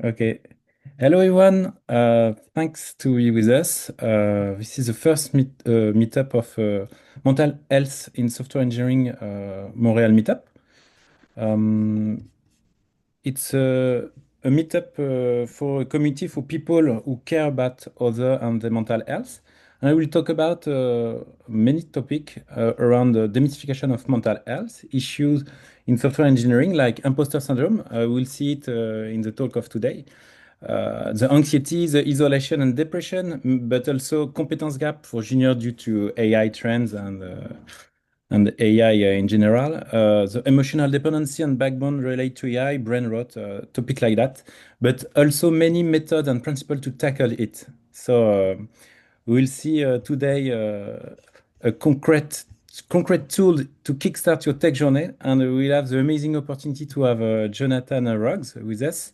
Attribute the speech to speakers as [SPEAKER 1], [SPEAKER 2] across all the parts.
[SPEAKER 1] Okay. Hello, everyone. Thanks to be with us. This is the first meetup of mental health in software engineering Montreal meetup. Um, it's a meetup for a community for people who care about other and their mental health. And I will talk about many topics around the demystification of mental health issues in software engineering, like imposter syndrome. We'll see it in the talk of today. The anxiety, the isolation and depression, but also competence gap for junior due to AI trends and AI in general. The emotional dependency and backbone related to AI, brain rot, topic like that, but also many methods and principles to tackle it. So we'll see today a concrete tool to kickstart your tech journey, and we'll have the amazing opportunity to have Jonathan Ruggs with us.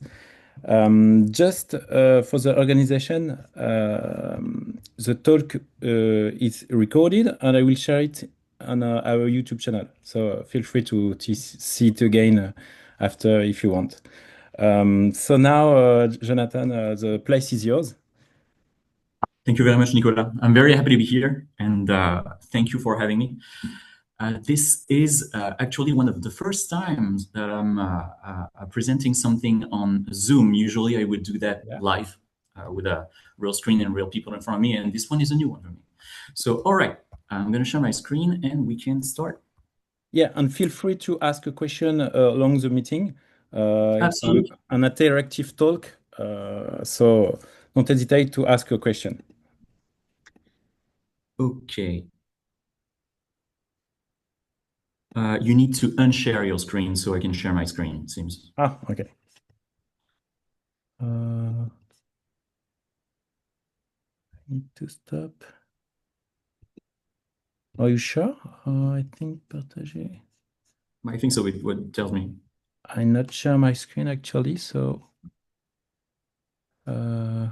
[SPEAKER 1] Just for the organization, the talk is recorded and I will share it on our YouTube channel. So feel free to see it again after if you want. So now, Jonathan, the place is yours.
[SPEAKER 2] Thank you very much, Nicola. I'm very happy to be here, and thank you for having me. This is actually one of the first times that I'm presenting something on Zoom. Usually, I would do that
[SPEAKER 1] Yeah.
[SPEAKER 2] live with a real screen and real people in front of me, and this one is a new one for me. So, all right, I'm going to share my screen, and we can start.
[SPEAKER 1] Yeah, and feel free to ask a question along the meeting. It's
[SPEAKER 2] Absolutely.
[SPEAKER 1] an interactive talk, so don't hesitate to ask a question.
[SPEAKER 2] Okay. You need to unshare your screen so I can share my screen, it seems.
[SPEAKER 1] Ah, okay. Uh, Need to stop. Are you sure? I think partager.
[SPEAKER 2] I think so, it tells me.
[SPEAKER 1] I not share my screen actually, so uh,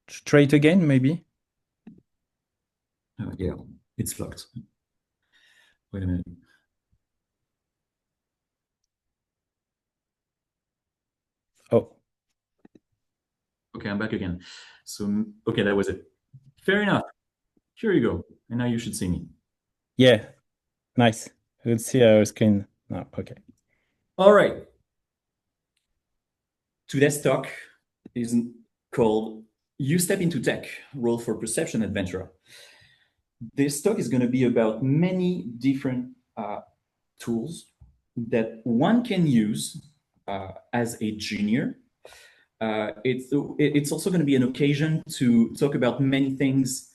[SPEAKER 1] try it again, maybe.
[SPEAKER 2] Yeah, it's locked. Wait a minute.
[SPEAKER 1] Oh,
[SPEAKER 2] Okay, I'm back again. So, okay, that was it. Fair enough. Here you go. And now you should see me.
[SPEAKER 1] yeah, nice. Let's see our screen now. Okay.
[SPEAKER 2] All right. Today's talk is called You Step into Tech, Role for Perception Adventure. This talk is going to be about many different tools that one can use as a junior. It's also going to be an occasion to talk about many things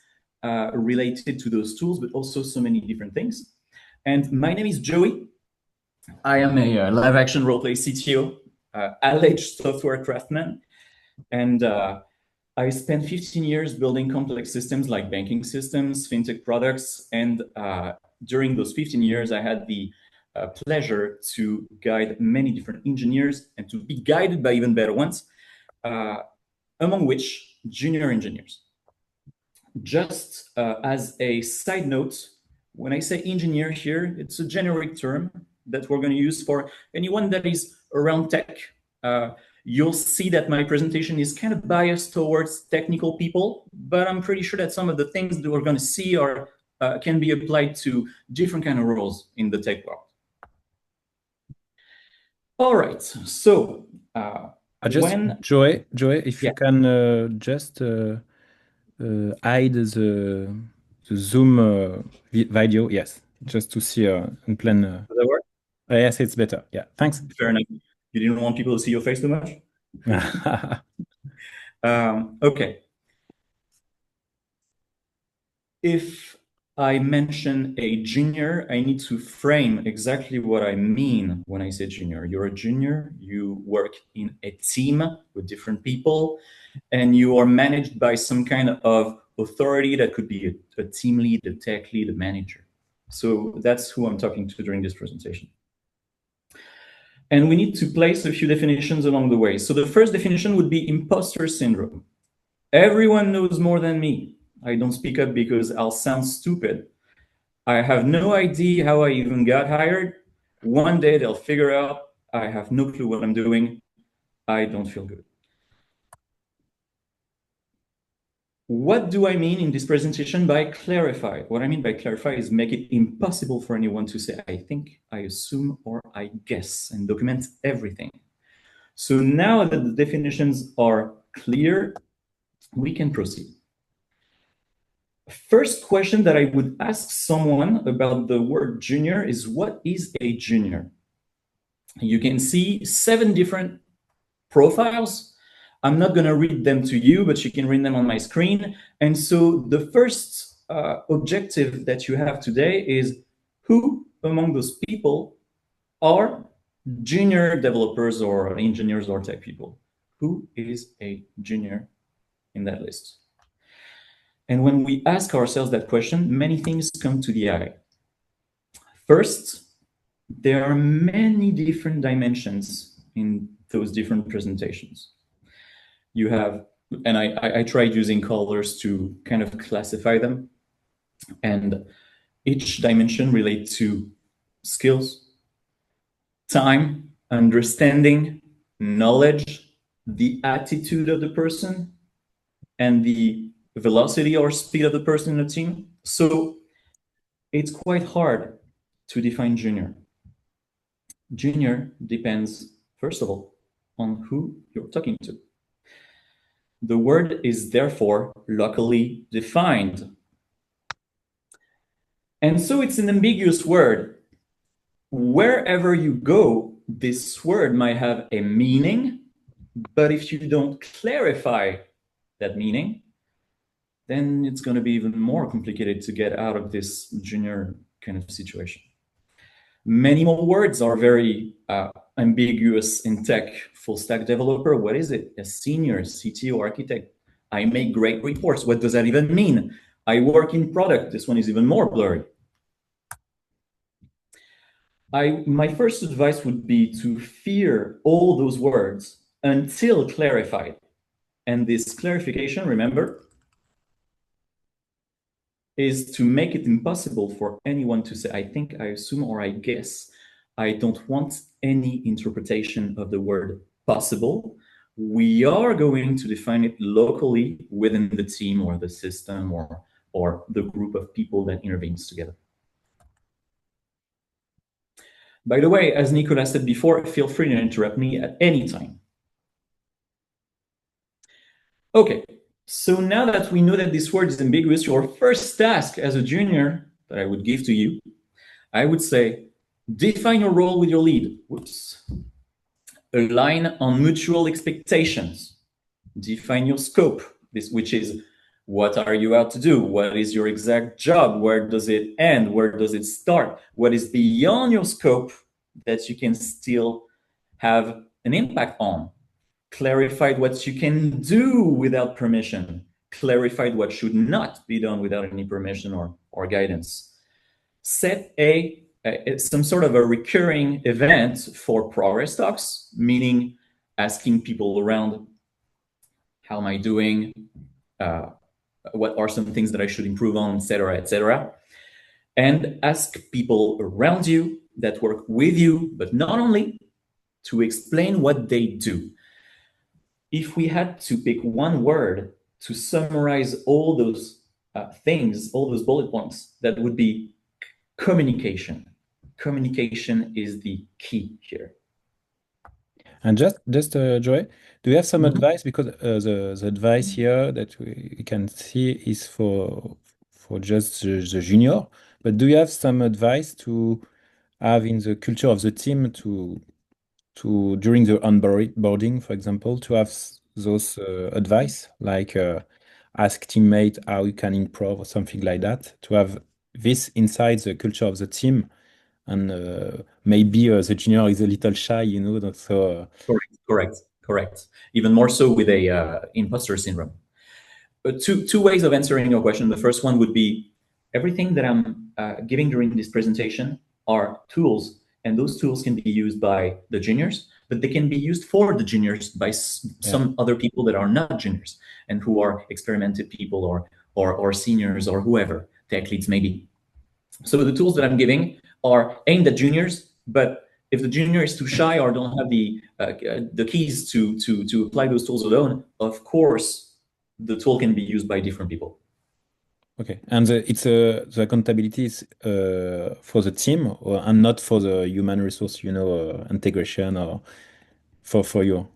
[SPEAKER 2] related to those tools, but also so many different things. And my name is Joey. I am a live action roleplay CTO, alleged software craftsman, and I spent 15 years building complex systems like banking systems, fintech products, and during those 15 years, I had the pleasure to guide many different engineers and to be guided by even better ones, uh, among which junior engineers. Just as a side note, when I say engineer here, it's a generic term that we're going to use for anyone that is around tech. Uh, you'll see that my presentation is kind of biased towards technical people, but I'm pretty sure that some of the things that we're going to see are can be applied to different kind of roles in the tech world. All right, so
[SPEAKER 1] I just
[SPEAKER 2] when
[SPEAKER 1] Joey, if you
[SPEAKER 2] yeah,
[SPEAKER 1] can just hide the Zoom video, yes, just to see in plan.
[SPEAKER 2] does that work?
[SPEAKER 1] Yes, it's better. Yeah, thanks.
[SPEAKER 2] Fair enough. You didn't want people to see your face too much. Okay. If I mention a junior, I need to frame exactly what I mean when I say junior. You're a junior, you work in a team with different people, and you are managed by some kind of authority that could be a team lead, a tech lead, a manager. So that's who I'm talking to during this presentation. And we need to place a few definitions along the way. So the first definition would be imposter syndrome. Everyone knows more than me. I don't speak up because I'll sound stupid. I have no idea how I even got hired. One day they'll figure out I have no clue what I'm doing. I don't feel good. What do I mean in this presentation by clarify? What I mean by clarify is make it impossible for anyone to say, I think, I assume, or I guess, and document everything. So now that the definitions are clear, we can proceed. First question that I would ask someone about the word junior is, what is a junior? You can see 7 different profiles. I'm not going to read them to you, but you can read them on my screen. And so the first objective that you have today is, who among those people are junior developers or engineers or tech people? Who is a junior in that list? And when we ask ourselves that question, many things come to the eye. First, there are many different dimensions in those different presentations. You have, and I tried using colors to kind of classify them, and each dimension relates to skills, time, understanding, knowledge, the attitude of the person, and the velocity or speed of the person in the team. So it's quite hard to define junior. Junior depends, first of all, on who you're talking to. The word is therefore locally defined. And so it's an ambiguous word. Wherever you go, this word might have a meaning, but if you don't clarify that meaning, then it's going to be even more complicated to get out of this junior kind of situation. Many more words are very ambiguous in tech. Full stack developer, what is it? A senior CTO architect. I make great reports. What does that even mean? I work in product. This one is even more blurry. My first advice would be to fear all those words until clarified. And this clarification, remember, is to make it impossible for anyone to say, I think, I assume, or I guess. I don't want any interpretation of the word possible. We are going to define it locally within the team or the system or the group of people that intervenes together. By the way, as Nicolas said before, feel free to interrupt me at any time. Okay, so now that we know that this word is ambiguous, your first task as a junior that I would give to you, I would say, define your role with your lead. Whoops. Align on mutual expectations. Define your scope, which is, what are you out to do? What is your exact job? Where does it end? Where does it start? What is beyond your scope that you can still have an impact on? Clarified what you can do without permission. Clarified what should not be done without any permission or guidance. Set some sort of a recurring event for progress talks, meaning asking people around, how am I doing? What are some things that I should improve on, etc., etc. And ask people around you that work with you, but not only, to explain what they do. If we had to pick one word to summarize all those things, all those bullet points, that would be communication. Communication is the key here.
[SPEAKER 1] And just Joy, do you have some advice? Because the advice here that we can see is for just the junior, but do you have some advice to have in the culture of the team to during the onboarding, for example, to have those advice like ask teammate how you can improve or something like that, to have this inside the culture of the team, and maybe the junior is a little shy, so.
[SPEAKER 2] Correct. Even more so with a imposter syndrome. But two ways of answering your question. The first one would be, everything that I'm giving during this presentation are tools, and those tools can be used by the juniors, but they can be used for the juniors by some other people that are not juniors and who are experimented people or seniors or whoever, tech leads maybe. So the tools that I'm giving are aimed at juniors, but if the junior is too shy or don't have the keys to apply those tools alone, of course, the tool can be used by different people.
[SPEAKER 1] Okay. And the accountability is for the team and not for the human resource, integration or for you.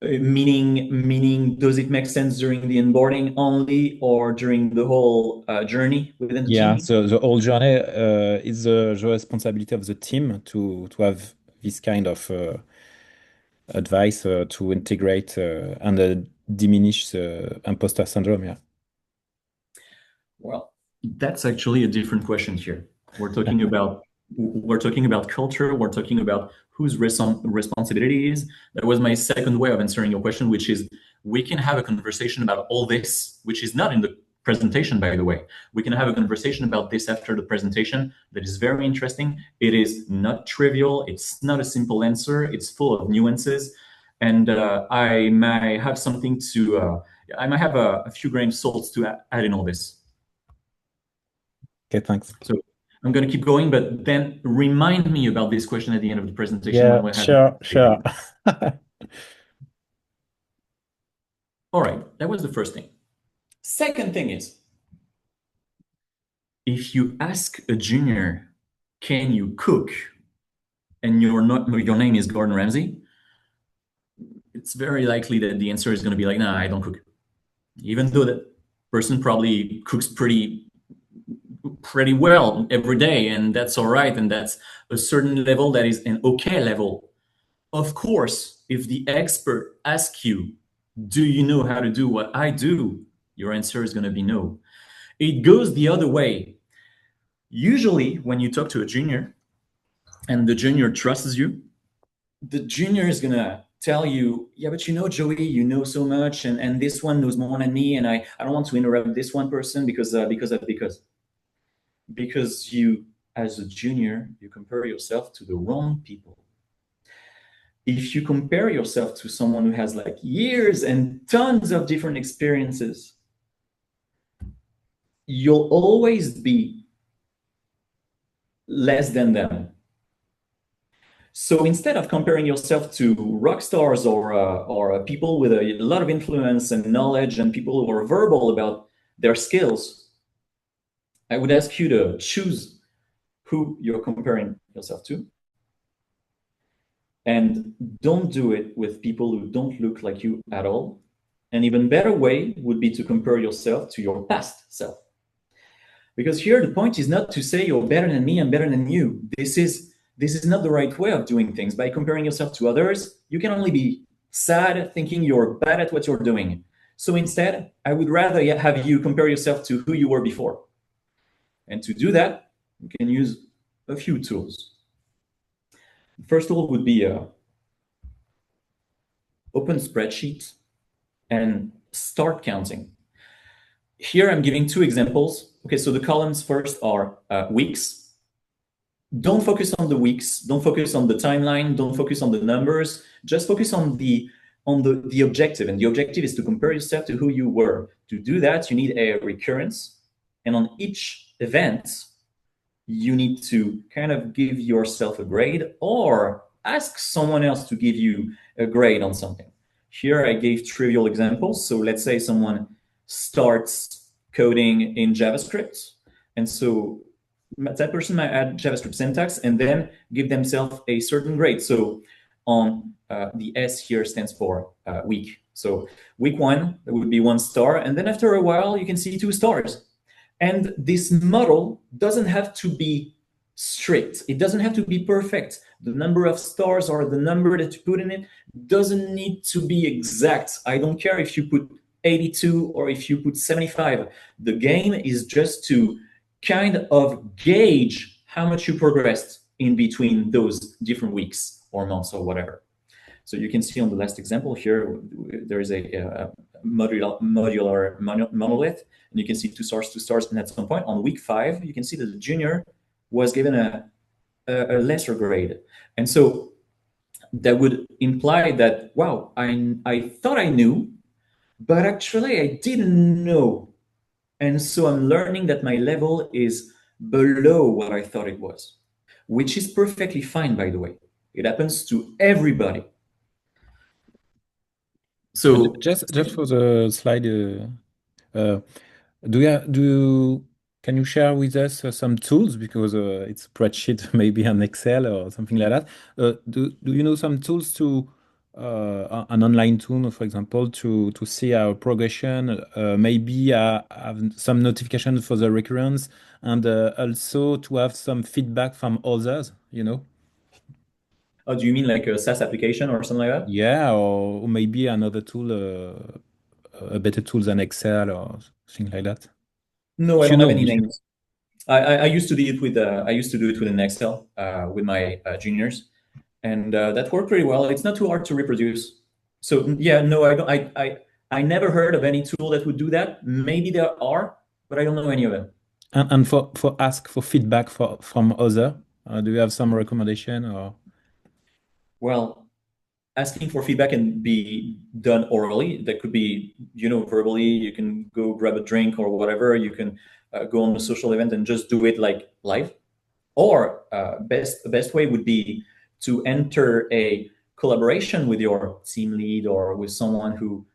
[SPEAKER 2] Meaning, does it make sense during the onboarding only or during the whole journey within the
[SPEAKER 1] Yeah,
[SPEAKER 2] team?
[SPEAKER 1] so the whole journey is the responsibility of the team to have this kind of advice to integrate and diminish the imposter syndrome. Yeah.
[SPEAKER 2] Well, that's actually a different question here. We're talking about we're talking about culture. We're talking about whose responsibility is. That was my second way of answering your question, which is we can have a conversation about all this, which is not in the presentation, by the way. We can have a conversation about this after the presentation. That is very interesting. It is not trivial. It's not a simple answer. It's full of nuances, and I might have something to. I might have a few grains of salt to add in all this.
[SPEAKER 1] Okay, thanks.
[SPEAKER 2] So I'm going to keep going, but then remind me about this question at the end of the presentation
[SPEAKER 1] Yeah,
[SPEAKER 2] when we have.
[SPEAKER 1] sure, sure.
[SPEAKER 2] All right, that was the first thing. Second thing is, if you ask a junior, can you cook? And your name is Gordon Ramsay, it's very likely that the answer is going to be like, nah, I don't cook. Even though that person probably cooks pretty well every day, and that's all right, and that's a certain level that is an okay level. Of course, if the expert asks you, do you know how to do what I do? Your answer is going to be no. It goes the other way. Usually, when you talk to a junior and the junior trusts you, the junior is going to tell you, yeah, but Joey, you know so much, and this one knows more than me, and I don't want to interrupt this one person because you, as a junior, you compare yourself to the wrong people. If you compare yourself to someone who has like years and tons of different experiences, you'll always be less than them. So instead of comparing yourself to rock stars or people with a lot of influence and knowledge and people who are verbal about their skills, I would ask you to choose who you're comparing yourself to. And don't do it with people who don't look like you at all. An even better way would be to compare yourself to your past self. Because here the point is not to say you're better than me, I'm better than you. This is not the right way of doing things. By comparing yourself to others, you can only be sad thinking you're bad at what you're doing. So instead, I would rather have you compare yourself to who you were before. And to do that, you can use a few tools. The first tool would be open spreadsheet and start counting. Here I'm giving two examples. Okay, so the columns first are weeks. Don't focus on the weeks. Don't focus on the timeline. Don't focus on the numbers. Just focus on the objective. And the objective is to compare yourself to who you were. To do that, you need a recurrence. And on each event, you need to kind of give yourself a grade or ask someone else to give you a grade on something. Here I gave trivial examples. So let's say someone starts coding in JavaScript. And so that person might add JavaScript syntax and then give themselves a certain grade. So on the S here stands for week. So week 1, that would be 1 star. And then after a while, you can see 2 stars. And this model doesn't have to be strict. It doesn't have to be perfect. The number of stars or the number that you put in it doesn't need to be exact. I don't care if you put 82 or if you put 75. The game is just to kind of gauge how much you progressed in between those different weeks or months or whatever. So you can see on the last example here, there is a modular monolith, and you can see 2 stars, 2 stars, and at some point on week 5, you can see that the junior was given a lesser grade. And so that would imply that, wow, I thought I knew, but actually I didn't know. And so I'm learning that my level is below what I thought it was. which is perfectly fine, by the way. It happens to everybody. So,
[SPEAKER 1] Just for the slide, uh, can you share with us some tools because it's spreadsheet maybe an Excel or something like that. Do you know some tools to an online tool, for example, to see our progression, maybe have some notification for the recurrence, and also to have some feedback from others, you know?
[SPEAKER 2] do you mean like a SaaS application or something like that?
[SPEAKER 1] Yeah, or maybe another tool, a better tool than Excel or something like that.
[SPEAKER 2] No, I
[SPEAKER 1] If you
[SPEAKER 2] don't have
[SPEAKER 1] know,
[SPEAKER 2] any
[SPEAKER 1] if you
[SPEAKER 2] names. I used to do it with I used to do it with an Excel with my juniors, and that worked pretty well. It's not too hard to reproduce. So yeah, no, I don't. I never heard of any tool that would do that. Maybe there are, but I don't know any of them.
[SPEAKER 1] And for ask for feedback from other, do you have some recommendation or?
[SPEAKER 2] Well, asking for feedback can be done orally. That could be, verbally. You can go grab a drink or whatever. You can go on a social event and just do it like live. Or best way would be to enter a collaboration with your team lead or with someone who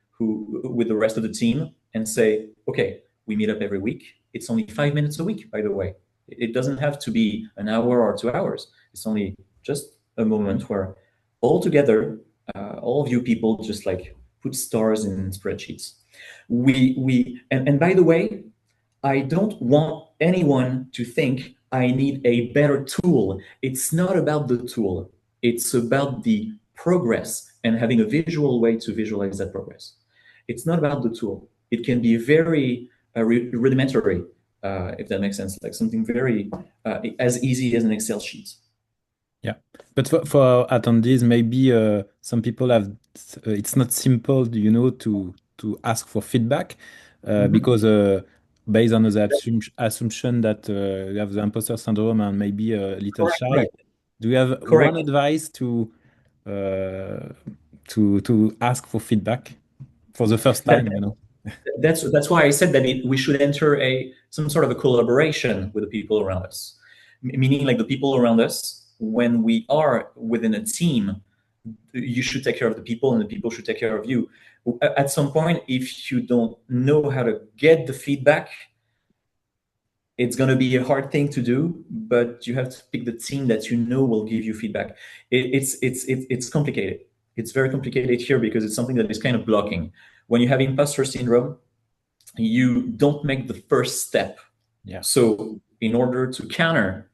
[SPEAKER 2] with the rest of the team and say, okay, we meet up every week. It's only 5 minutes a week, by the way. It doesn't have to be an hour or 2 hours. It's only just a moment where all together, all of you people just like put stars in spreadsheets. And by the way, I don't want anyone to think I need a better tool. It's not about the tool. It's about the progress and having a visual way to visualize that progress. It's not about the tool. It can be very rudimentary, if that makes sense, like something very as easy as an Excel sheet.
[SPEAKER 1] Yeah, but for attendees, maybe some people have it's not simple, you know, to ask for feedback
[SPEAKER 2] Mhm.
[SPEAKER 1] because based on the assumption that you have the imposter syndrome and maybe a little shy.
[SPEAKER 2] Correct.
[SPEAKER 1] Do you have one
[SPEAKER 2] Correct.
[SPEAKER 1] advice uh, to ask for feedback for the first
[SPEAKER 2] That,
[SPEAKER 1] time, you know?
[SPEAKER 2] that's why I said that we should enter a some sort of a collaboration with the people around us. Meaning like the people around us, when we are within a team, you should take care of the people and the people should take care of you. At some point, if you don't know how to get the feedback, it's going to be a hard thing to do, but you have to pick the team that you know will give you feedback. It's complicated. It's very complicated here because it's something that is kind of blocking. When you have imposter syndrome, you don't make the first step.
[SPEAKER 1] Yeah.
[SPEAKER 2] So in order to counter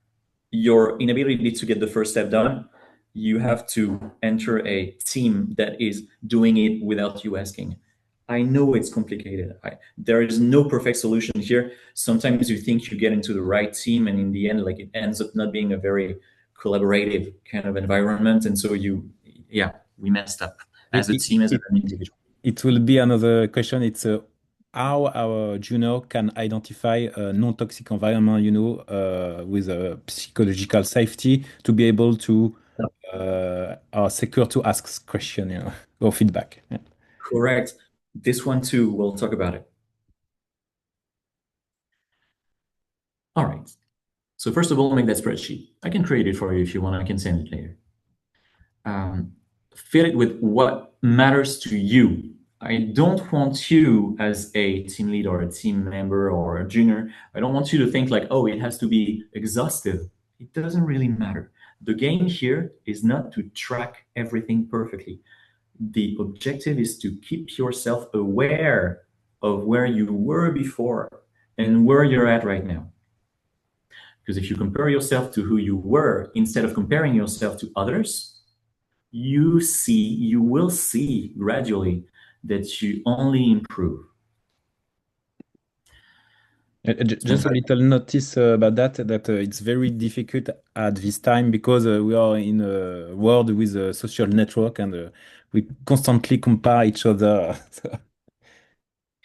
[SPEAKER 2] your inability to get the first step done, you have to enter a team that is doing it without you asking. I know it's complicated. There is no perfect solution here. Sometimes you think you get into the right team, and in the end, like it ends up not being a very collaborative kind of environment. And so yeah, we messed up
[SPEAKER 1] It,
[SPEAKER 2] as a
[SPEAKER 1] it,
[SPEAKER 2] team, as an
[SPEAKER 1] it,
[SPEAKER 2] individual.
[SPEAKER 1] it will be another question. It's how our junior can identify a non-toxic environment, you know, with a psychological safety to be able to are secure to ask question, you know, or feedback. Yeah.
[SPEAKER 2] Correct. This one too, we'll talk about it. All right. So first of all, make that spreadsheet. I can create it for you if you want. I can send it later. Fill it with what matters to you. I don't want you as a team lead or a team member or a junior. I don't want you to think like, oh, it has to be exhaustive. It doesn't really matter. The game here is not to track everything perfectly. The objective is to keep yourself aware of where you were before and where you're at right now. Because if you compare yourself to who you were instead of comparing yourself to others, you will see gradually that you only improve. And
[SPEAKER 1] Just a little notice about that it's very difficult at this time because we are in a world with a social network and we constantly compare each other. So,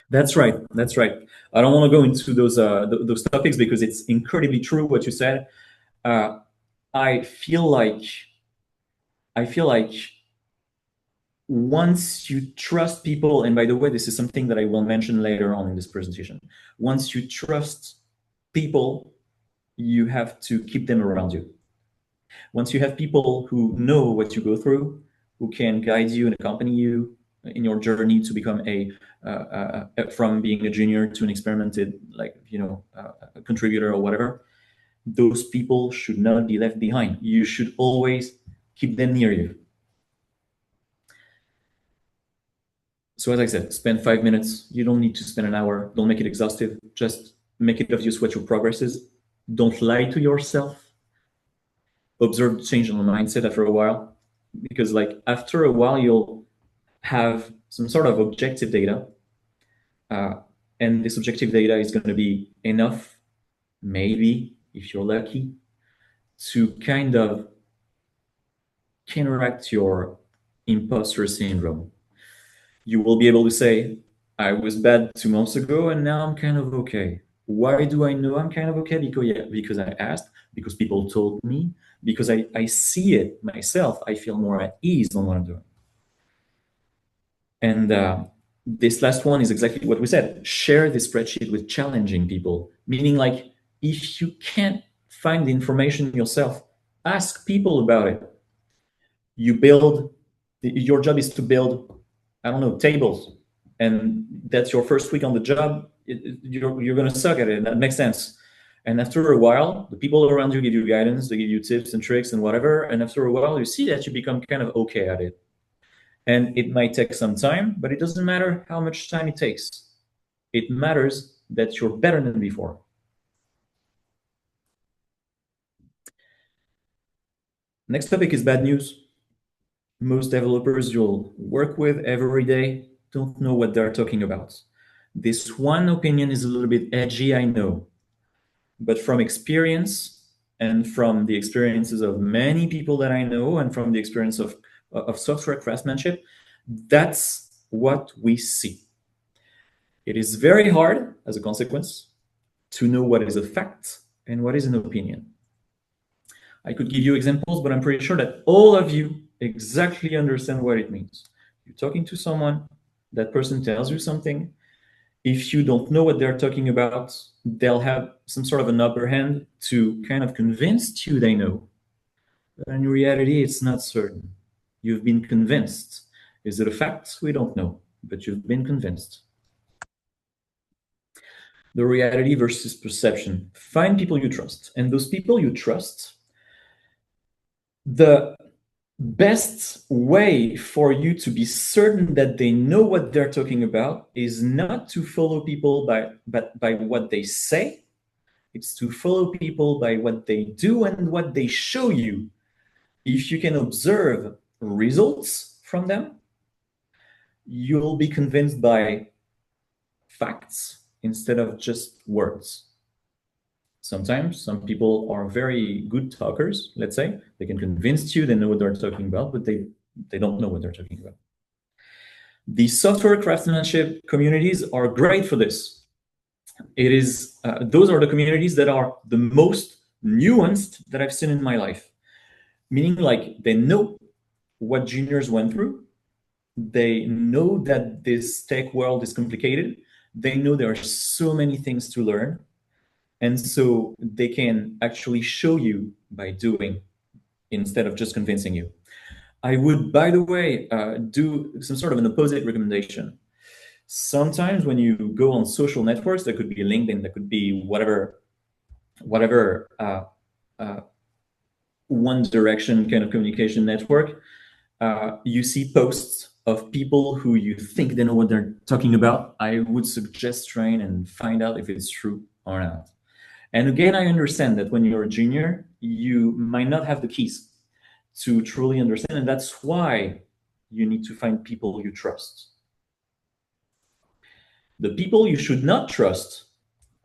[SPEAKER 2] that's right. That's right. I don't want to go into those topics because it's incredibly true what you said. Uh, I feel like I feel like once you trust people, and by the way, this is something that I will mention later on in this presentation. Once you trust people, you have to keep them around you. Once you have people who know what you go through, who can guide you and accompany you in your journey to become from being a junior to an experimented, like, a contributor or whatever, those people should not be left behind. You should always keep them near you. So as I said, spend 5 minutes. You don't need to spend an hour. Don't make it exhaustive. Just make it obvious what your progress is. Don't lie to yourself. Observe change in the mindset after a while, because like after a while you'll have some sort of objective data, uh, and this objective data is going to be enough, maybe if you're lucky, to kind of counteract your imposter syndrome. You will be able to say, I was bad 2 months ago and now I'm kind of okay. Why do I know I'm kind of okay? Because I asked, because people told me, because I see it myself. I feel more at ease on what I'm doing. And this last one is exactly what we said. Share the spreadsheet with challenging people, meaning like if you can't find the information yourself, ask people about it. You build, your job is to build, I don't know, tables. And that's your first week on the job. You're going to suck at it. And that makes sense. And after a while, the people around you give you guidance, they give you tips and tricks and whatever. And after a while, you see that you become kind of okay at it. And it might take some time, but it doesn't matter how much time it takes. It matters that you're better than before. Next topic is bad news. Most developers you'll work with every day don't know what they're talking about. This one opinion is a little bit edgy, I know, but from experience and from the experiences of many people that I know and from the experience of software craftsmanship, that's what we see. It is very hard, as a consequence, to know what is a fact and what is an opinion. I could give you examples, but I'm pretty sure that all of you exactly understand what it means. You're talking to someone, that person tells you something. If you don't know what they're talking about, they'll have some sort of an upper hand to kind of convince you they know. But in reality, it's not certain. You've been convinced. Is it a fact? We don't know, but you've been convinced. The reality versus perception. Find people you trust. And those people you trust, the best way for you to be certain that they know what they're talking about is not to follow people by what they say. It's to follow people by what they do and what they show you. If you can observe results from them, you'll be convinced by facts instead of just words. Sometimes some people are very good talkers, let's say. They can convince you they know what they're talking about, but they don't know what they're talking about. The software craftsmanship communities are great for this. Those are the communities that are the most nuanced that I've seen in my life. Meaning like they know what juniors went through. They know that this tech world is complicated. They know there are so many things to learn. And so they can actually show you by doing instead of just convincing you. I would, by the way, do some sort of an opposite recommendation. Sometimes when you go on social networks, that could be LinkedIn, that could be whatever one direction kind of communication network, you see posts of people who you think they know what they're talking about. I would suggest trying and find out if it's true or not. And again, I understand that when you're a junior, you might not have the keys to truly understand, and that's why you need to find people you trust. The people you should not trust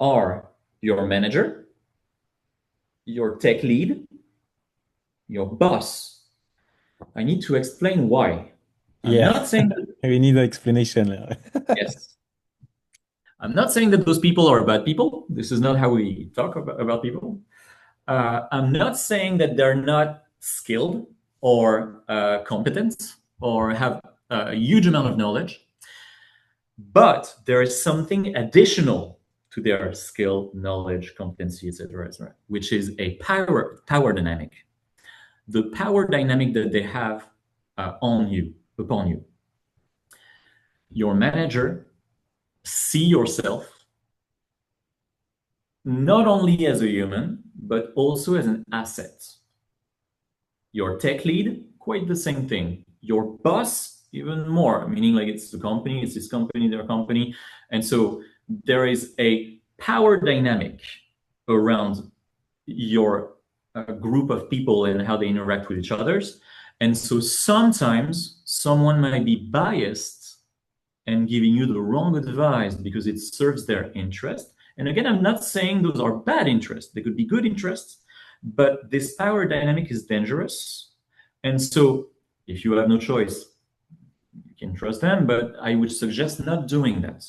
[SPEAKER 2] are your manager, your tech lead, your boss. I need to explain why. I'm
[SPEAKER 1] Yeah,
[SPEAKER 2] not saying that,
[SPEAKER 1] we need an explanation.
[SPEAKER 2] yes. I'm not saying that those people are bad people. This is not how we talk about people. I'm not saying that they're not skilled or competent or have a huge amount of knowledge, but there is something additional to their skill, knowledge, competency, etc., which is a power dynamic. the power dynamic that they have upon you. Your manager see yourself not only as a human, but also as an asset. Your tech lead, quite the same thing. Your boss, even more, meaning like it's the company, it's his company, their company. And so there is a power dynamic around your group of people and how they interact with each others. And so sometimes someone might be biased and giving you the wrong advice because it serves their interest. And again, I'm not saying those are bad interests. They could be good interests, but this power dynamic is dangerous. And so if you have no choice, you can trust them, but I would suggest not doing that.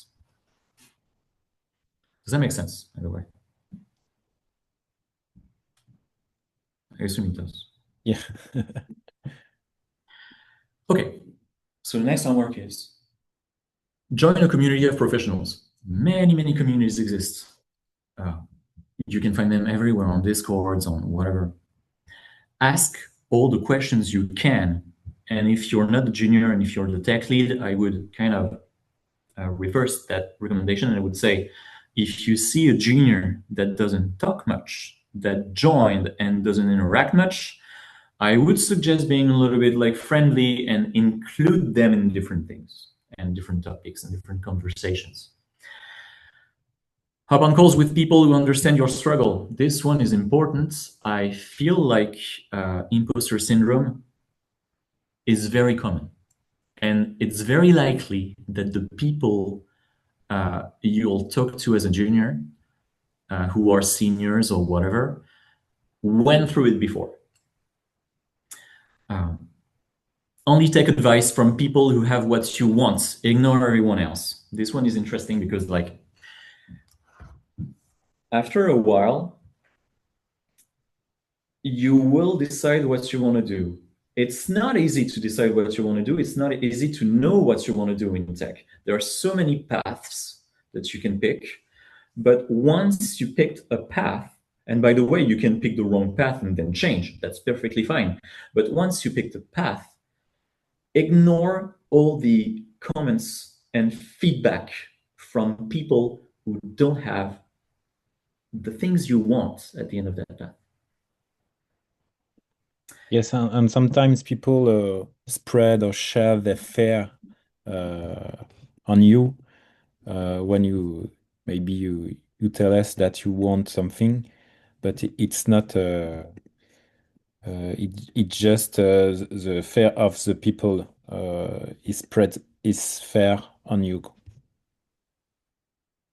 [SPEAKER 2] Does that make sense, by the way? I assume it does.
[SPEAKER 1] Yeah.
[SPEAKER 2] Okay, so the next homework is join a community of professionals. Many communities exist. You can find them everywhere on Discords, on whatever. Ask all the questions you can. And if you're not the junior and if you're the tech lead, I would kind of reverse that recommendation and I would say, if you see a junior that doesn't talk much, that joined and doesn't interact much, I would suggest being a little bit like friendly and include them in different things and different topics and different conversations. Hop on calls with people who understand your struggle. This one is important. I feel like imposter syndrome is very common. And it's very likely that the people you'll talk to as a junior, who are seniors or whatever, went through it before. Only take advice from people who have what you want. Ignore everyone else. This one is interesting because, like, after a while, you will decide what you want to do. It's not easy to decide what you want to do. It's not easy to know what you want to do in tech. There are so many paths that you can pick. But once you picked a path, and by the way, you can pick the wrong path and then change. That's perfectly fine. But once you picked a path, ignore all the comments and feedback from people who don't have the things you want at the end of that path.
[SPEAKER 1] Yes, and sometimes people spread or share their fear on you when maybe you tell us that you want something, but it's not. It's just the fear of the people is spread is fair on you.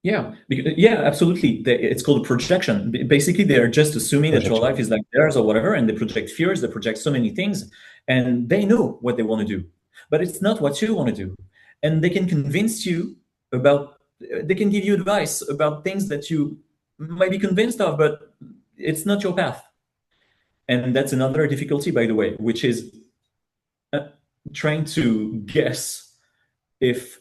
[SPEAKER 2] Yeah, yeah, absolutely. It's called a projection. Basically, they're just assuming that your
[SPEAKER 1] Projection.
[SPEAKER 2] life is like theirs or whatever, and they project fears, they project so many things, and they know what they want to do, but it's not what you want to do. And they can convince you they can give you advice about things that you might be convinced of, but it's not your path. And that's another difficulty, by the way, which is trying to guess if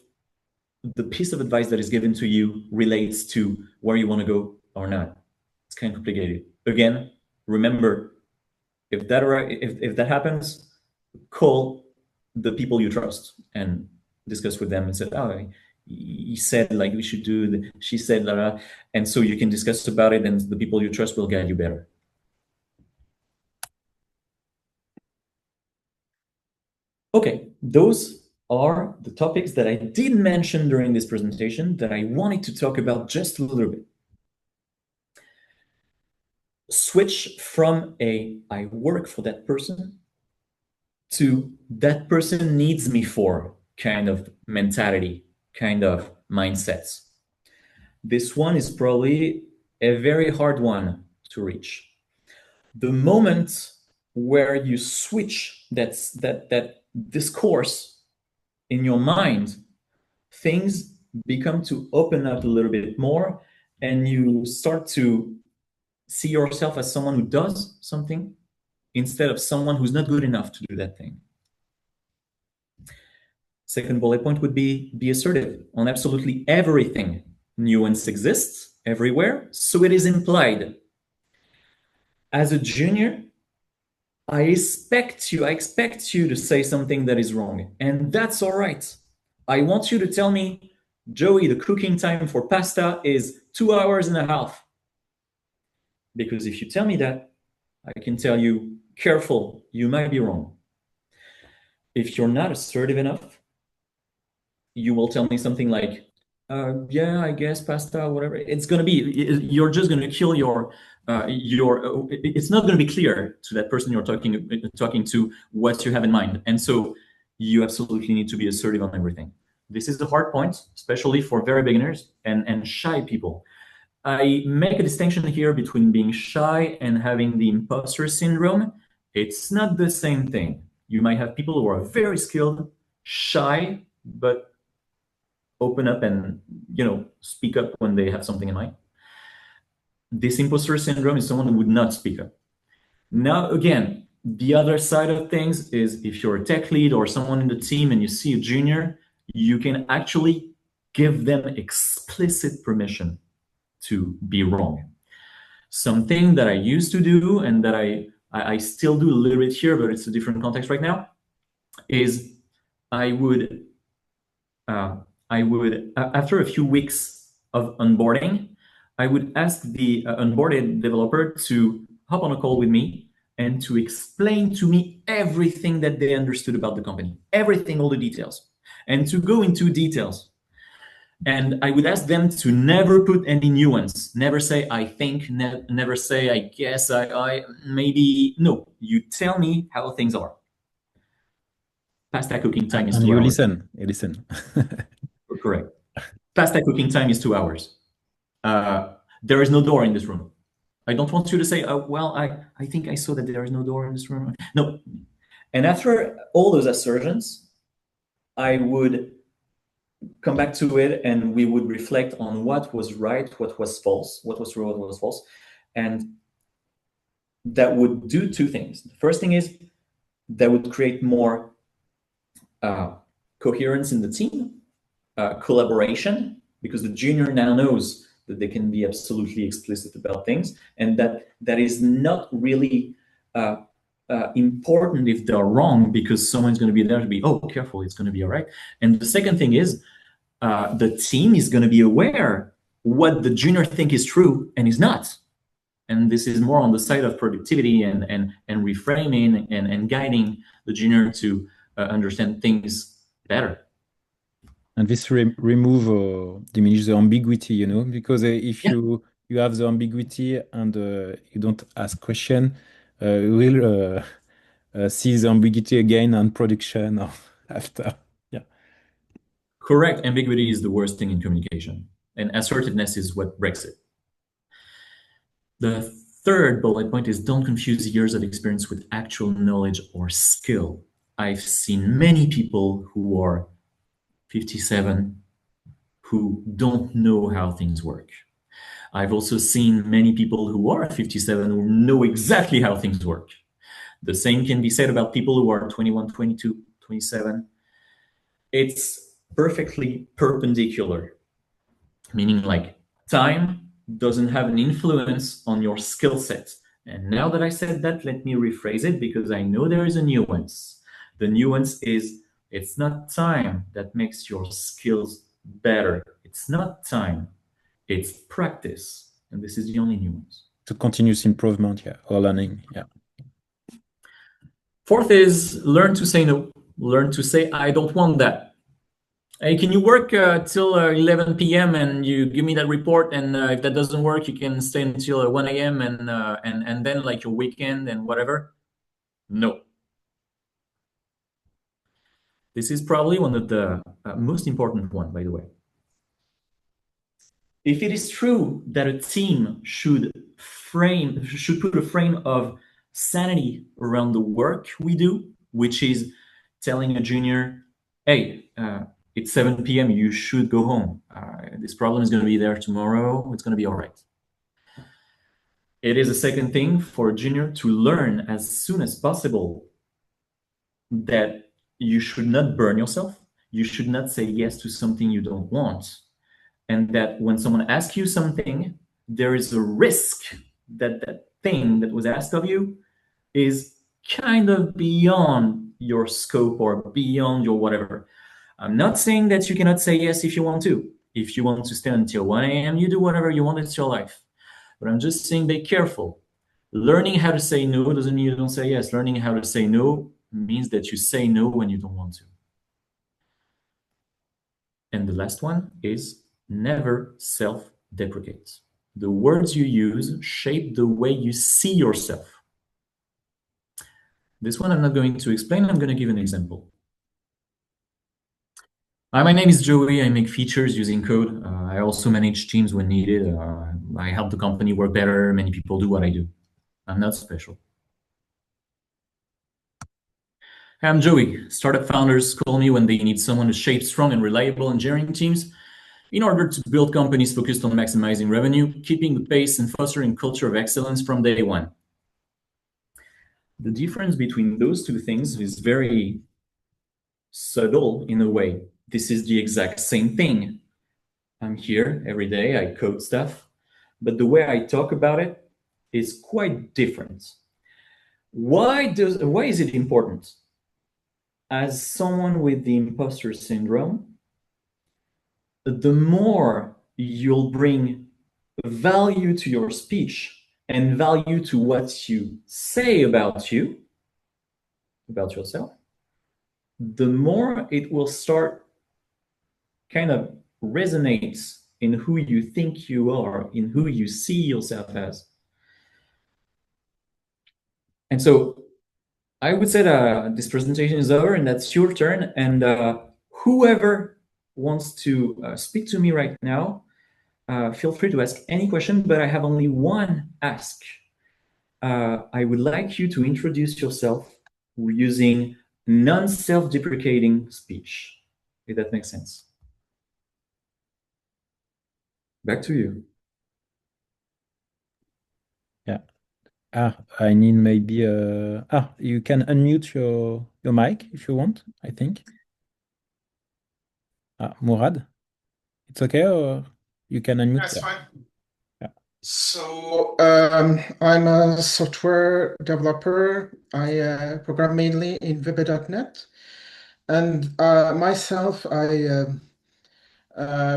[SPEAKER 2] the piece of advice that is given to you relates to where you want to go or not. It's kind of complicated. Again, remember, if that happens, call the people you trust and discuss with them and say, oh, he said like we should do, she said, and so you can discuss about it and the people you trust will guide you better. Okay, those are the topics that I did mention during this presentation that I wanted to talk about just a little bit. Switch from I work for that person to that person needs me for kind of mentality, kind of mindsets. This one is probably a very hard one to reach. The moment where you switch that discourse in your mind, things become to open up a little bit more and you start to see yourself as someone who does something instead of someone who's not good enough to do that thing. Second bullet point would be assertive on absolutely everything. Nuance exists everywhere, so it is implied. As a junior, I expect you to say something that is wrong, and that's all right. I want you to tell me, Joey, the cooking time for pasta is 2 hours and a half. Because if you tell me that, I can tell you, careful, you might be wrong. If you're not assertive enough, you will tell me something like, yeah, I guess pasta, whatever. It's going to be, you're just going to kill it's not going to be clear to that person you're talking to what you have in mind. And so you absolutely need to be assertive on everything. This is the hard point, especially for very beginners and shy people. I make a distinction here between being shy and having the imposter syndrome. It's not the same thing. You might have people who are very skilled, shy, but open up and speak up when they have something in mind. This imposter syndrome is someone who would not speak up. Now, again, the other side of things is if you're a tech lead or someone in the team and you see a junior, you can actually give them explicit permission to be wrong. Something that I used to do and that I still do a little bit here, but it's a different context right now, is I would after a few weeks of onboarding, I would ask the onboarded developer to hop on a call with me and to explain to me everything that they understood about the company, everything, all the details, and to go into details. And I would ask them to never put any nuance, never say, I think, never say, I guess, I maybe. No, you tell me how things are. Pasta cooking time is
[SPEAKER 1] And
[SPEAKER 2] two
[SPEAKER 1] you
[SPEAKER 2] hours.
[SPEAKER 1] listen, you listen.
[SPEAKER 2] Correct. Pasta cooking time is 2 hours. There is no door in this room. I don't want you to say, well, I think I saw that there is no door in this room. No. And after all those assertions, I would come back to it and we would reflect on what was right, what was false, what was true, what was false. And that would do two things. The first thing is that would create more coherence in the team, collaboration, because the junior now knows that they can be absolutely explicit about things, and that is not really important if they're wrong, because someone's going to be there to be, oh, careful, it's going to be all right. And the second thing is the team is going to be aware what the junior think is true and is not. And this is more on the side of productivity and reframing and guiding the junior to understand things better.
[SPEAKER 1] And this remove or diminish the ambiguity, because if
[SPEAKER 2] Yeah,
[SPEAKER 1] you have the ambiguity and you don't ask question, you will see the ambiguity again on production or after. Yeah.
[SPEAKER 2] correct. Ambiguity is the worst thing in communication, and assertiveness is what breaks it. The third bullet point is don't confuse years of experience with actual knowledge or skill. I've seen many people who are 57 who don't know how things work. I've also seen many people who are 57 who know exactly how things work. The same can be said about people who are 21, 22, 27. It's perfectly perpendicular, meaning like time doesn't have an influence on your skill set. And now that I said that, let me rephrase it because I know there is a nuance. The nuance is it's not time that makes your skills better. It's not time, it's practice. And this is the only nuance.
[SPEAKER 1] To continuous improvement, yeah, or learning, yeah.
[SPEAKER 2] Fourth is learn to say no. Learn to say, I don't want that. Hey, can you work till 11 p.m. and you give me that report? And if that doesn't work, you can stay until 1 a.m. And then like your weekend and whatever. No. This is probably one of the most important one, by the way. If it is true that a team should put a frame of sanity around the work we do, which is telling a junior, hey, it's 7 p.m. You should go home. This problem is going to be there tomorrow. It's going to be all right. It is a second thing for a junior to learn as soon as possible that you should not burn yourself. You should not say yes to something you don't want. And that when someone asks you something, there is a risk that that thing that was asked of you is kind of beyond your scope or beyond your whatever. I'm not saying that you cannot say yes if you want to. If you want to stay until 1 a.m., you do whatever you want, it's your life. But I'm just saying be careful. Learning how to say no doesn't mean you don't say yes. Learning how to say no means that you say no when you don't want to. And the last one is never self-deprecate. The words you use shape the way you see yourself. This one I'm not going to explain, I'm going to give an example. Hi, my name is Joey. I make features using code. I also manage teams when needed. I help the company work better. Many people do what I do. I'm not special. Hi, I'm Joey. Startup founders call me when they need someone to shape strong and reliable engineering teams in order to build companies focused on maximizing revenue, keeping the pace, and fostering culture of excellence from day one. The difference between those two things is very subtle in a way. This is the exact same thing. I'm here every day, I code stuff, but the way I talk about it is quite different. Why is it important? As someone with the imposter syndrome, the more you'll bring value to your speech and value to what you say about yourself, the more it will start kind of resonates in who you think you are, in who you see yourself as. And so I would say that this presentation is over and that's your turn. And whoever wants to speak to me right now, feel free to ask any question, but I have only one ask. I would like you to introduce yourself using non-self-deprecating speech, if that makes sense. Back to you.
[SPEAKER 1] Yeah. I need maybe you can unmute your mic if you want, I think. Murad, it's okay or you can unmute?
[SPEAKER 3] That's fine.
[SPEAKER 1] Yeah.
[SPEAKER 3] So I'm a software developer. I program mainly in VB.NET. And myself, I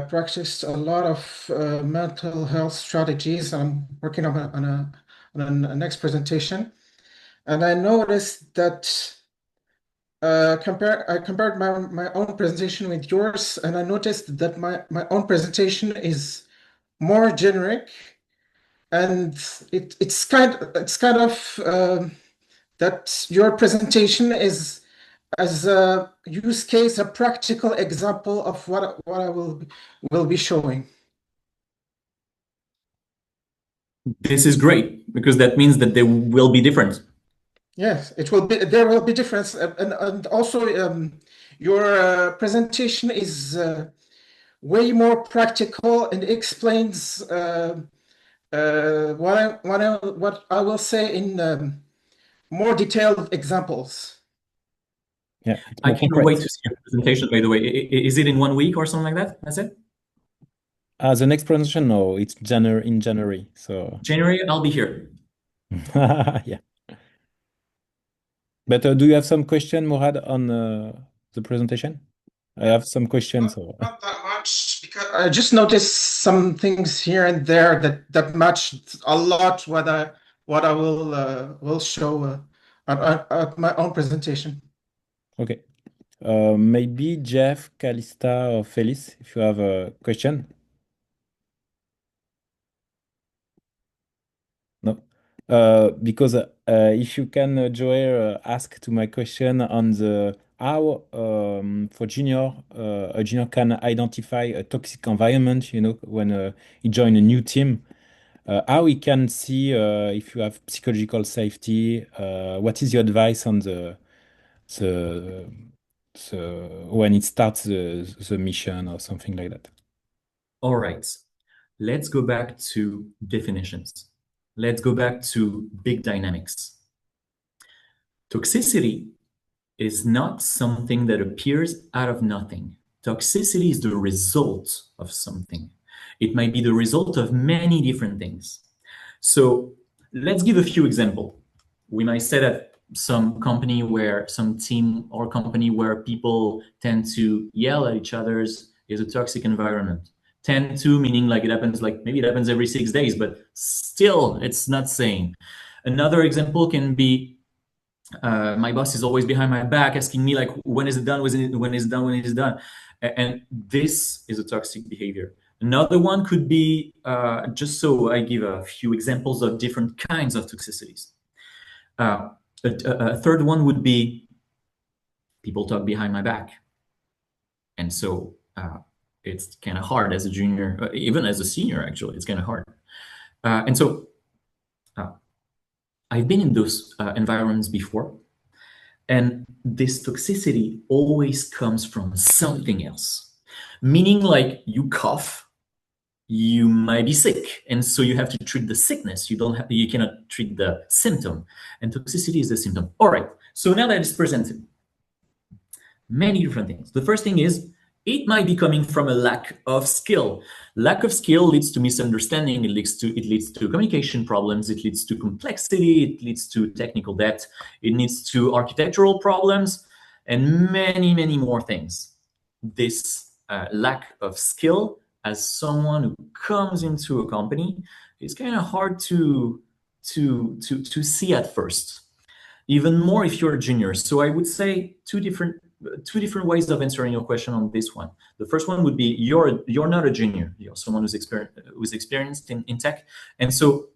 [SPEAKER 3] practiced a lot of mental health strategies. I'm working on a next presentation. And I noticed that I compared my own presentation with yours, and I noticed that my own presentation is more generic, and it's kind of that your presentation is as a use case, a practical example of what I will be showing.
[SPEAKER 2] This is great because that means that they will be different.
[SPEAKER 3] Yes, it will be. There will be difference, and also your presentation is way more practical and explains what I will say in more detailed examples.
[SPEAKER 1] Yeah, it's
[SPEAKER 2] I
[SPEAKER 1] more
[SPEAKER 2] can't wait
[SPEAKER 1] concrete.
[SPEAKER 2] to see your presentation, by the way. Is it in 1 week or something like that? That's it?
[SPEAKER 1] The next presentation, no, it's in January. So
[SPEAKER 2] January, I'll be here.
[SPEAKER 1] yeah. But do you have some question, Murad, on the presentation? I have some questions. So
[SPEAKER 3] Not that much because I just noticed some things here and there that matched a lot what I will show at my own presentation.
[SPEAKER 1] okay. Maybe Jeff, Calista, or Felice, if you have a question. No. Because if you can, Joey, ask to my question on the how for junior, a junior can identify a toxic environment, when he join a new team, how he can see if you have psychological safety. What is your advice on the, when it starts the mission or something like that?
[SPEAKER 2] All right. Let's go back to definitions. Let's go back to big dynamics. Toxicity is not something that appears out of nothing. Toxicity is the result of something. It might be the result of many different things. So let's give a few examples. We might say that some company where some team or company where people tend to yell at each other is a toxic environment. Tend to meaning like it happens, like maybe it happens every 6 days, but still it's not sane. Another example can be my boss is always behind my back asking me like, when is it done, when is it done, when is it done. And this is a toxic behavior. Another one could be, just so I give a few examples of different kinds of toxicities. A third one would be people talk behind my back. And so it's kind of hard as a junior, even as a senior, actually, it's kind of hard. And so I've been in those environments before. And this toxicity always comes from something else. Meaning like you cough, you might be sick. And so you have to treat the sickness. You cannot treat the symptom. And toxicity is the symptom. All right. So now that it's presented, many different things. The first thing is it might be coming from a lack of skill. Lack of skill leads to misunderstanding. It leads to communication problems. It leads to complexity. It leads to technical debt. It leads to architectural problems and many, many more things. This lack of skill as someone who comes into a company is kind of hard to see at first. Even more if you're a junior. So I would say two different ways of answering your question on this one. The first one would be you're not a junior. You're someone who's experienced in tech, and so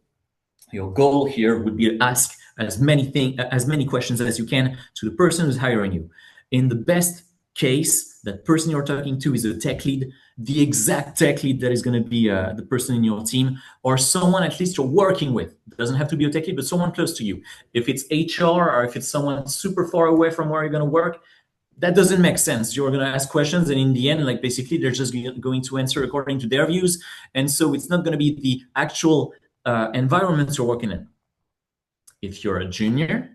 [SPEAKER 2] your goal here would be to ask as many questions as you can to the person who's hiring you. In the best case, that person you're talking to is a tech lead, the exact tech lead that is going to be the person in your team, or someone at least you're working with. It doesn't have to be a tech lead, but someone close to you. If it's HR or if it's someone super far away from where you're going to work, that doesn't make sense. You're going to ask questions, and in the end, like basically, they're just going to answer according to their views, and so it's not going to be the actual environment you're working in. If you're a junior,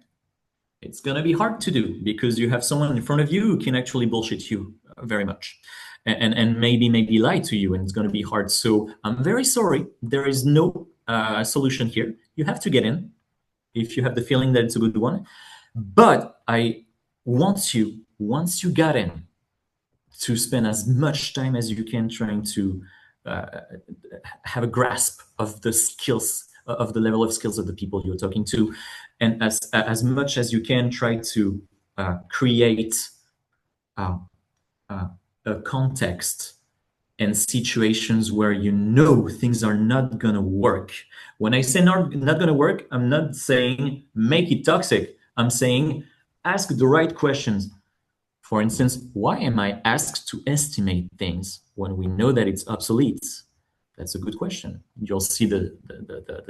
[SPEAKER 2] it's going to be hard to do because you have someone in front of you who can actually bullshit you very much, and maybe lie to you, and it's going to be hard. So I'm very sorry. There is no solution here. You have to get in if you have the feeling that it's a good one. But I want you, once you got in, to spend as much time as you can trying to have a grasp of the skills, of the level of skills of the people you're talking to, and as much as you can try to create a context and situations where you know things are not gonna work. When I say not gonna work, I'm not saying make it toxic. I'm saying ask the right questions. For instance, why am I asked to estimate things when we know that it's obsolete? That's a good question. You'll see the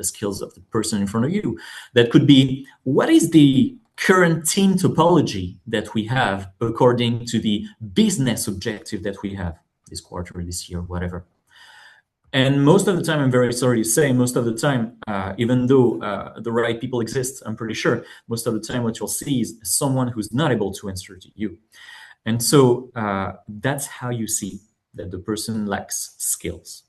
[SPEAKER 2] skills of the person in front of you. That could be, what is the current team topology that we have according to the business objective that we have this quarter, this year, whatever. And most of the time, I'm very sorry to say, most of the time, even though the right people exist, I'm pretty sure, most of the time what you'll see is someone who's not able to answer to you. And so that's how you see that the person lacks skills.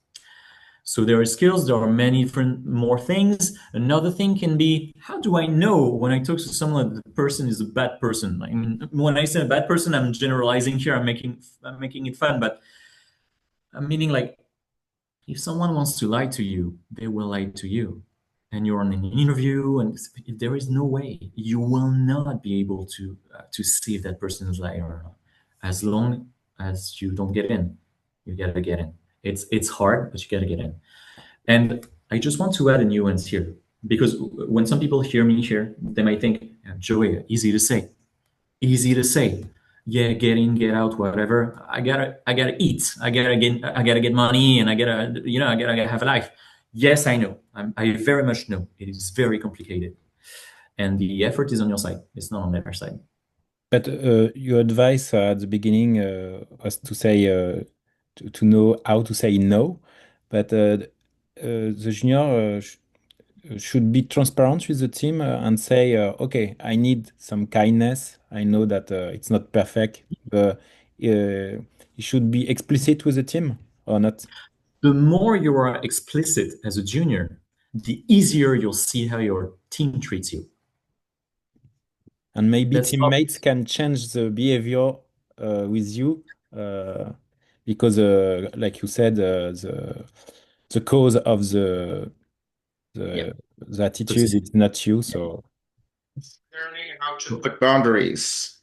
[SPEAKER 2] So there are skills, there are many different more things. Another thing can be, how do I know when I talk to someone that the person is a bad person? I mean, when I say a bad person, I'm generalizing here, I'm making it fun, but I'm meaning like, if someone wants to lie to you, they will lie to you. And you're on an interview, and there is no way you will not be able to see if that person is lying or not. As long as you don't get in, you gotta get in. It's hard, but you gotta get in. And I just want to add a nuance here, because when some people hear me here, they might think, Joey, easy to say. Yeah, get in, get out, whatever. I gotta eat. I gotta get money, and I gotta have a life. Yes, I know. I very much know. It is very complicated, and the effort is on your side. It's not on their side.
[SPEAKER 1] But your advice at the beginning was to say to know how to say no, but the junior should be transparent with the team and say, okay, I need some kindness. I know that it's not perfect, but you should be explicit with the team or not.
[SPEAKER 2] The more you are explicit as a junior, the easier you'll see how your team treats you.
[SPEAKER 1] And maybe
[SPEAKER 2] That's
[SPEAKER 1] teammates can change the behavior with you because, like you said, the cause of
[SPEAKER 2] yeah,
[SPEAKER 1] the attitude
[SPEAKER 2] toxicity.
[SPEAKER 1] is not you.
[SPEAKER 2] Yeah.
[SPEAKER 1] So,
[SPEAKER 3] Learning how to put boundaries.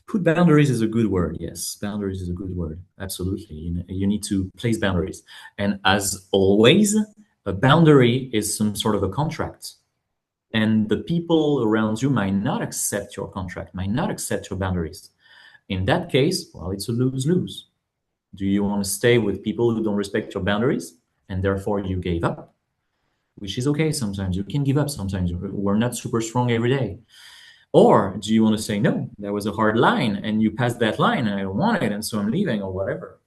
[SPEAKER 2] Put boundaries is a good word. Yes, boundaries is a good word. Absolutely. You need to place boundaries. And as always, a boundary is some sort of a contract. And the people around you might not accept your contract, might not accept your boundaries. In that case, well, it's a lose-lose. Do you want to stay with people who don't respect your boundaries and therefore you gave up? Which is okay sometimes. You can give up sometimes. We're not super strong every day. Or do you want to say, no, that was a hard line and you passed that line and I don't want it and so I'm leaving or whatever?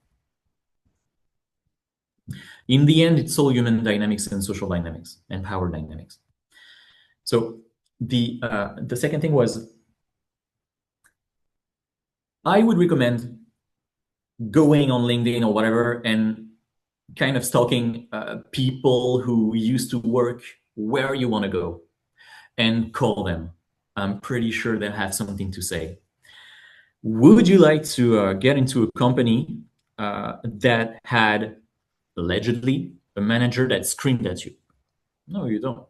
[SPEAKER 2] In the end, it's all human dynamics and social dynamics and power dynamics. So the second thing was, I would recommend going on LinkedIn or whatever and kind of stalking people who used to work where you want to go and call them. I'm pretty sure they'll have something to say. Would you like to get into a company that had allegedly a manager that screamed at you? No, you don't.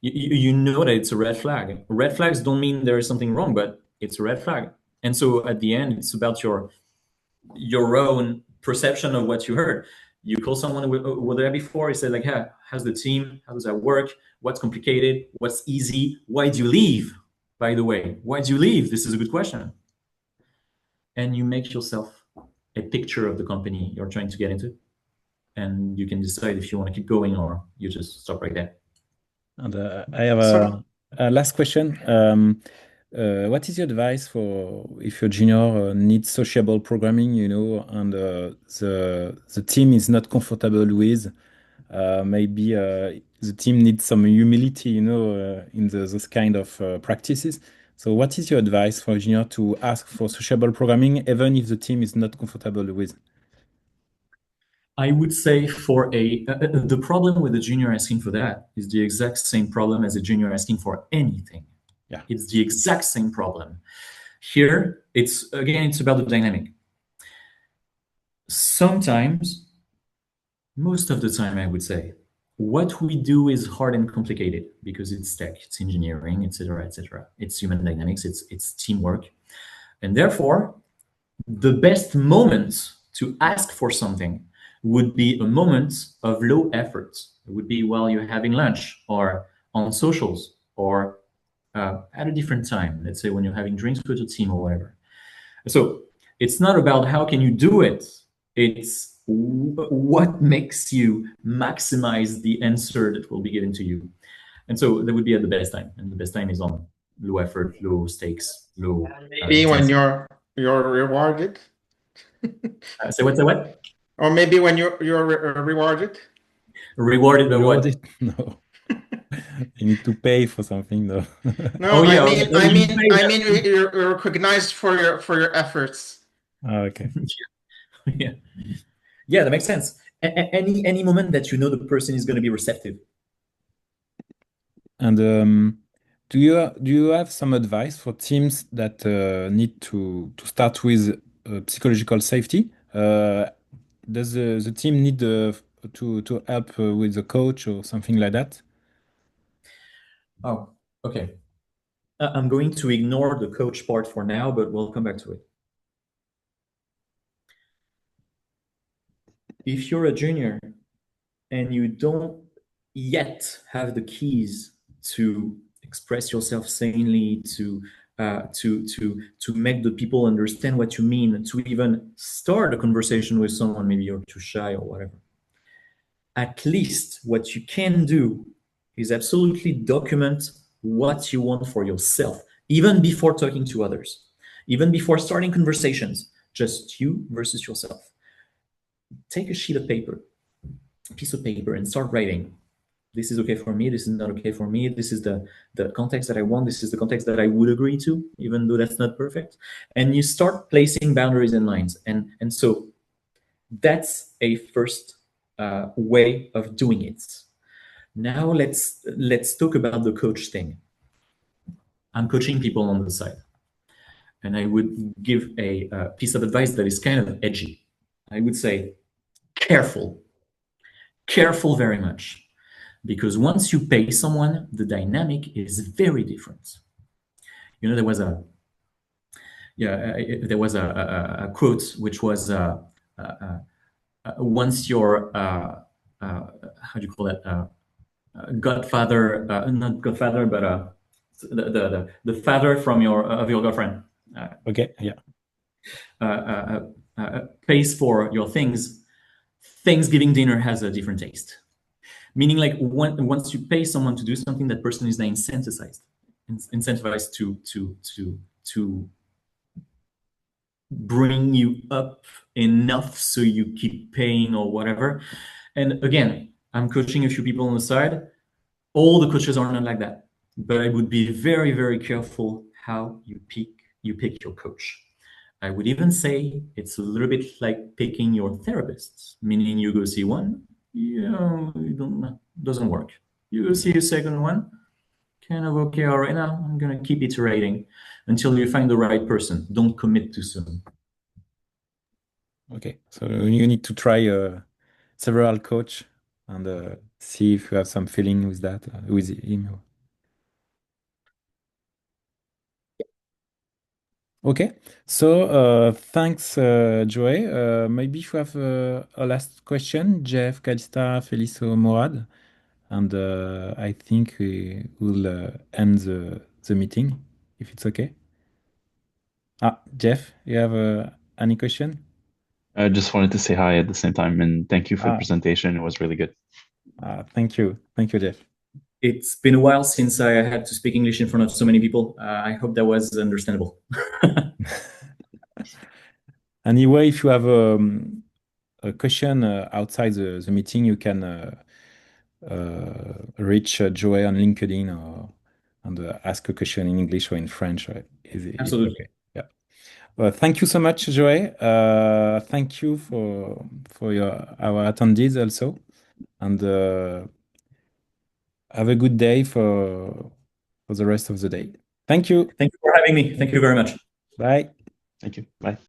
[SPEAKER 2] You know that it's a red flag. Red flags don't mean there is something wrong, but it's a red flag. And so at the end, it's about your own perception of what you heard. You call someone who were there before, you said like, hey, how's the team? How does that work? What's complicated? What's easy? Why do you leave? By the way, why do you leave? This is a good question. And you make yourself a picture of the company you're trying to get into. And you can decide if you want to keep going or you just stop right there.
[SPEAKER 1] and I have
[SPEAKER 3] So,
[SPEAKER 1] a last question. What is your advice for if your junior needs sociable programming, and the team is not comfortable with? Maybe the team needs some humility, in those kind of practices. So, what is your advice for a junior to ask for sociable programming, even if the team is not comfortable with?
[SPEAKER 2] I would say the problem with the junior asking for that is the exact same problem as a junior asking for anything.
[SPEAKER 1] Yeah.
[SPEAKER 2] It's the exact same problem. Here, it's about the dynamic. Sometimes, most of the time, I would say, what we do is hard and complicated because it's tech, it's engineering, etc., etc. It's human dynamics, it's teamwork, and therefore, the best moment to ask for something would be a moment of low effort. It would be while you're having lunch or on socials or at a different time. Let's say when you're having drinks with your team or whatever. So it's not about how can you do it. It's what makes you maximize the answer that will be given to you. And so that would be at the best time. And the best time is on low effort, low stakes, low
[SPEAKER 3] maybe when
[SPEAKER 2] intensity.
[SPEAKER 3] you're rewarded,
[SPEAKER 2] Say what?
[SPEAKER 3] or maybe when you're rewarded.
[SPEAKER 2] Rewarded by
[SPEAKER 1] Reward
[SPEAKER 2] what?
[SPEAKER 1] it? No. You need to pay for something, though.
[SPEAKER 3] No,
[SPEAKER 2] Oh
[SPEAKER 3] I
[SPEAKER 2] yeah,
[SPEAKER 3] mean,
[SPEAKER 2] you pay
[SPEAKER 3] you're recognized for your efforts.
[SPEAKER 1] Okay.
[SPEAKER 2] them. Yeah, yeah, that makes sense. Any moment that you know the person is going to be receptive.
[SPEAKER 1] And do you have some advice for teams that need to start with psychological safety? Does the team need to help with the coach or something like that?
[SPEAKER 2] Oh, okay. I'm going to ignore the coach part for now, but we'll come back to it. If you're a junior and you don't yet have the keys to express yourself sanely, to make the people understand what you mean, to even start a conversation with someone, maybe you're too shy or whatever. At least what you can do is absolutely document what you want for yourself, even before talking to others, even before starting conversations, just you versus yourself. Take a sheet of paper, a piece of paper, and start writing. This is okay for me. This is not okay for me. This is the context that I want. This is the context that I would agree to, even though that's not perfect. And you start placing boundaries and lines. And so that's a first way of doing it. Now let's talk about the coach thing. I'm coaching people on the side. And I would give a piece of advice that is kind of edgy. I would say, careful, careful very much. Because once you pay someone, the dynamic is very different. You know, there was a quote which was once your how do you call that godfather, not godfather, but the father from your of your girlfriend
[SPEAKER 1] Okay, yeah.
[SPEAKER 2] pays for your things. Thanksgiving dinner has a different taste. Meaning, like once you pay someone to do something, that person is now incentivized to bring you up enough so you keep paying or whatever. And again, I'm coaching a few people on the side. All the coaches are not like that, but I would be very, very careful how you pick your coach. I would even say it's a little bit like picking your therapist, meaning you go see one, doesn't work. You go see a second one, kind of okay, all right, now I'm gonna keep iterating until you find the right person. Don't commit too soon.
[SPEAKER 1] Okay, so you need to try several coach and see if you have some feeling with that with him. Okay, so thanks, Joey. Maybe if you have a last question, Jeff, Kalista, Felice, or Morad, and I think we will end the meeting if it's okay. Ah, Jeff, you have any question?
[SPEAKER 4] I just wanted to say hi at the same time and thank you for the
[SPEAKER 1] Ah,
[SPEAKER 4] presentation. It was really good.
[SPEAKER 1] thank you, Jeff.
[SPEAKER 2] It's been a while since I had to speak English in front of so many people. I hope that was understandable.
[SPEAKER 1] Anyway, if you have a question outside the meeting, you can reach Joey on LinkedIn or and ask a question in English or in French. It's
[SPEAKER 2] Absolutely.
[SPEAKER 1] okay. Yeah. Well, thank you so much, Joey. Thank you for your our attendees also, and have a good day for the rest of the day. Thank you.
[SPEAKER 2] Thank you for having me. Thank you very much.
[SPEAKER 1] Bye.
[SPEAKER 4] Thank you. Bye.